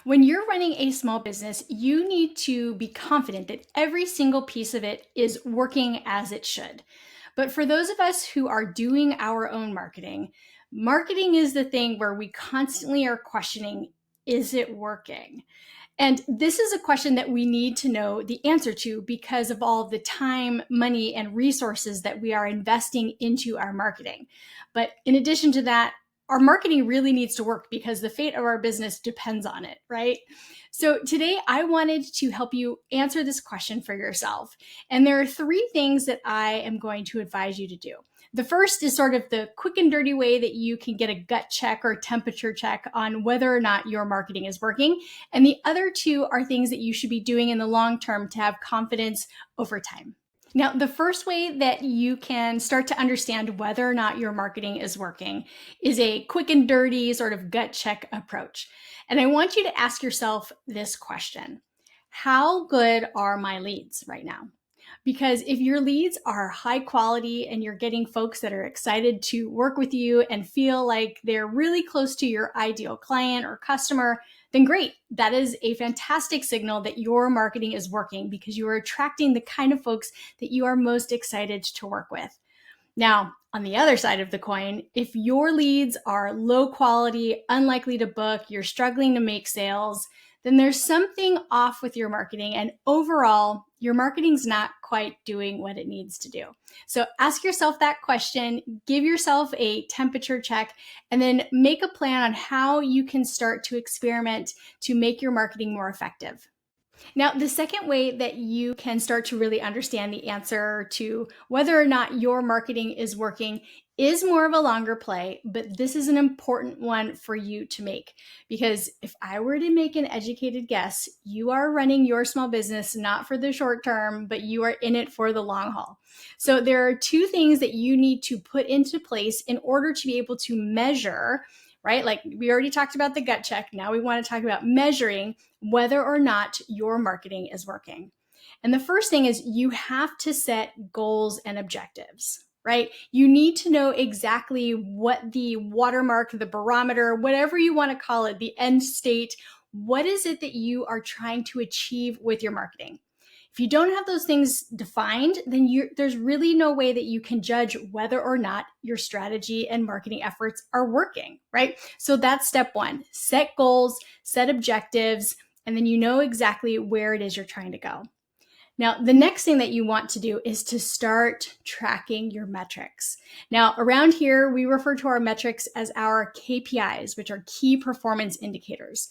When you're running a small business, you need to be confident that every single piece of it is working as it should. But for those of us who are doing our own marketing, marketing is the thing where we constantly are questioning, is it working? And this is a question that we need to know the answer to because of all of the time, money, and resources that we are investing into our marketing. But in addition to that, our marketing really needs to work because the fate of our business depends on it, right? So today I wanted to help you answer this question for yourself. And there are three things that I am going to advise you to do. The first is sort of the quick and dirty way that you can get a gut check or temperature check on whether or not your marketing is working. And the other two are things that you should be doing in the long term to have confidence over time. Now, the first way that you can start to understand whether or not your marketing is working is a quick and dirty sort of gut check approach. And I want you to ask yourself this question: how good are my leads right now? Because if your leads are high quality and you're getting folks that are excited to work with you and feel like they're really close to your ideal client or customer, then great. That is a fantastic signal that your marketing is working because you are attracting the kind of folks that you are most excited to work with. Now, on the other side of the coin, if your leads are low quality, unlikely to book, you're struggling to make sales, then there's something off with your marketing. And overall, your marketing's not quite doing what it needs to do. So ask yourself that question, give yourself a temperature check, and then make a plan on how you can start to experiment to make your marketing more effective. Now, the second way that you can start to really understand the answer to whether or not your marketing is working is more of a longer play, but this is an important one for you to make. Because if I were to make an educated guess, you are running your small business not for the short term, but you are in it for the long haul. So there are two things that you need to put into place in order to be able to measure, right? Like we already talked about the gut check. Now we want to talk about measuring whether or not your marketing is working. And the first thing is you have to set goals and objectives, right? You need to know exactly what the watermark, the barometer, whatever you want to call it, the end state, what is it that you are trying to achieve with your marketing? If you don't have those things defined, then there's really no way that you can judge whether or not your strategy and marketing efforts are working, right? So that's step one. Set goals, set objectives, and then you know exactly where it is you're trying to go. Now, the next thing that you want to do is to start tracking your metrics. Now, around here, we refer to our metrics as our KPIs, which are key performance indicators.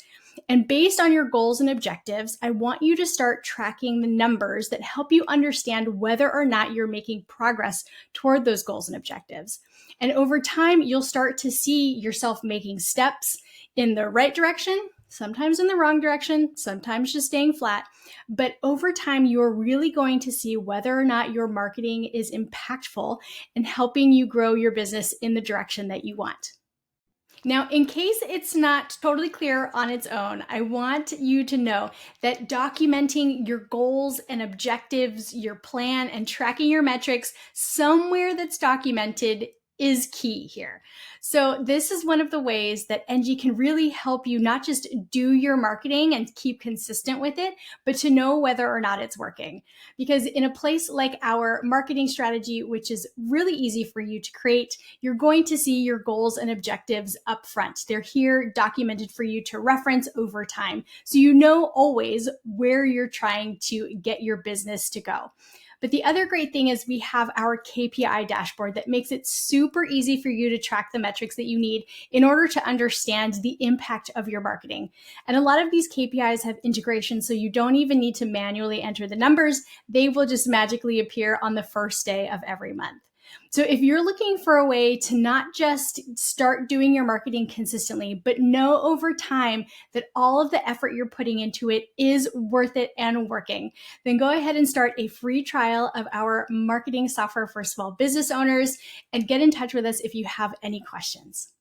And based on your goals and objectives, I want you to start tracking the numbers that help you understand whether or not you're making progress toward those goals and objectives. And over time, you'll start to see yourself making steps in the right direction, sometimes in the wrong direction, sometimes just staying flat. But over time, you're really going to see whether or not your marketing is impactful and helping you grow your business in the direction that you want. Now, in case it's not totally clear on its own, I want you to know that documenting your goals and objectives, your plan, and tracking your metrics somewhere that's documented is key here. So this is one of the ways that NG can really help you not just do your marketing and keep consistent with it, but to know whether or not it's working. Because in a place like our marketing strategy, which is really easy for you to create, you're going to see your goals and objectives up front. They're here documented for you to reference over time. So you know always where you're trying to get your business to go. But the other great thing is we have our KPI dashboard that makes it super easy for you to track the metrics that you need in order to understand the impact of your marketing. And a lot of these KPIs have integration, so you don't even need to manually enter the numbers. They will just magically appear on the first day of every month. So if you're looking for a way to not just start doing your marketing consistently, but know over time that all of the effort you're putting into it is worth it and working, then go ahead and start a free trial of our marketing software for small business owners and get in touch with us if you have any questions.